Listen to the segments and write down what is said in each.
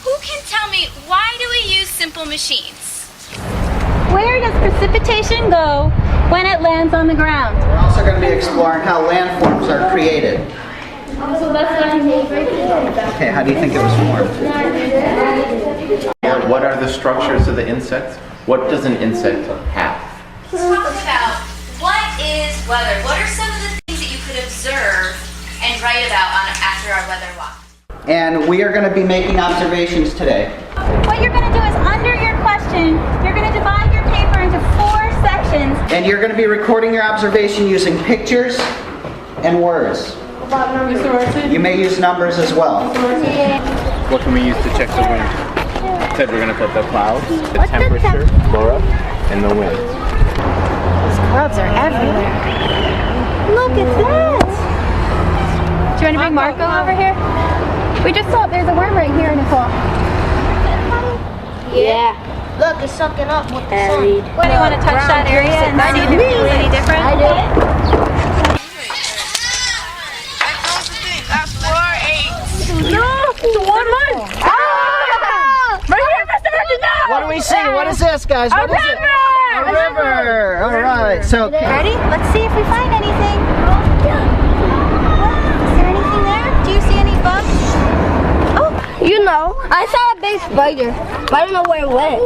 Who can tell me, why do we use simple machines? Where does precipitation go when it lands on the ground? We're also going to be exploring how landforms are created. Okay, how do you think it was formed? What are the structures of the insects? What does an insect have? Let's talk about what is weather. What are some of the things that you could observe and write about after our weather walk? And we are going to be making observations today. What you're going to do is under your question, you're going to divide your paper into 4 sections. And you're going to be recording your observation using pictures and words. You may use numbers as well. What can we use to check the wind? Said we're going to put the clouds, the temperature, Laura, and the wind. Those clouds are everywhere. Look at that! Do you want to bring Marco over here? We just saw there's a worm right here, Nicole. Yeah. Look, it's sucking up with the sun. What, do you want to touch that area and see if it's any different? I do. What do we see? What is this, guys? What is it? A river! Alright, so... Ready? Let's see if we find anything. Is there anything there? Do you see any bugs? Oh, you know, I saw a big spider, but I don't know where it went.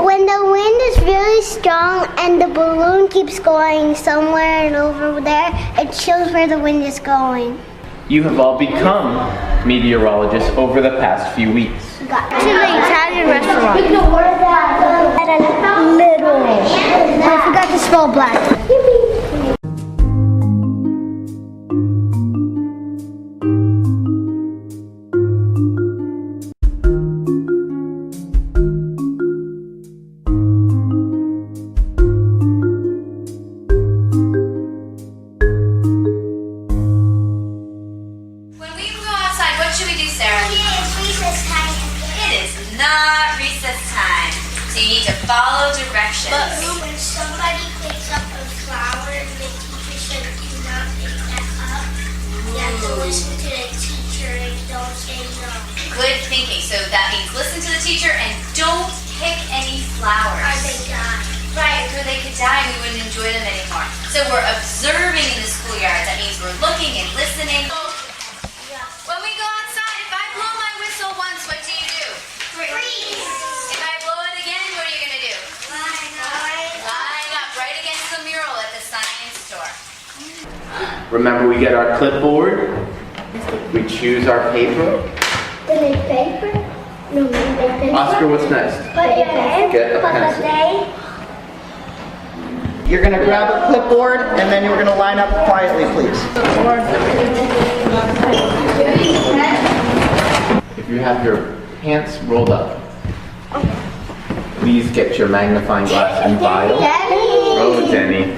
When the wind is really strong and the balloon keeps going somewhere and over there, it shows where the wind is going. You have all become meteorologists over the past few weeks. To the Italian restaurant. Middle. I forgot to spell black. So you need to follow directions. But when somebody picks up a flower and the teacher said do not pick that up, you have to listen to the teacher and don't say no. Good thinking. So that means listen to the teacher and don't pick any flowers. Or they die. Right, or they could die and we wouldn't enjoy them anymore. So we're observing in the schoolyard. That means we're looking and listening. When we go outside, if I blow my whistle once, what do you do? Freeze. If I blow it again, what are you going to do? Line up right against the mural at the science store. Remember, we get our clipboard, we choose our paper. Then they paper? No, they pencil. Oscar, what's next? Get a pencil. You're going to grab a clipboard and then you're going to line up quietly, please. If you have your pants rolled up, please get your magnifying glass and vial. Oh, Denny.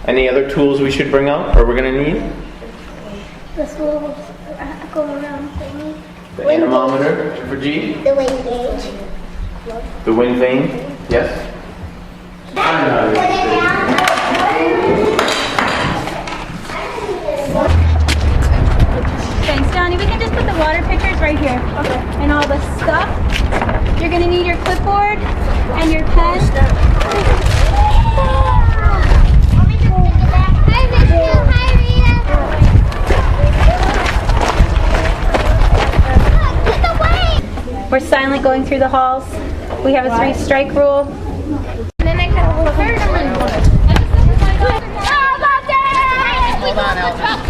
Any other tools we should bring out or we're going to need? This little go around thingy. The anemometer for G. The wind gauge. The wind vane. Yes. Thanks, Johnny. We can just put the water pictures right here. Okay. And all the stuff. You're going to need your clipboard and your pen. We're silent going through the halls. We have a 3-strike rule. And then I kind of Hold on, Elton.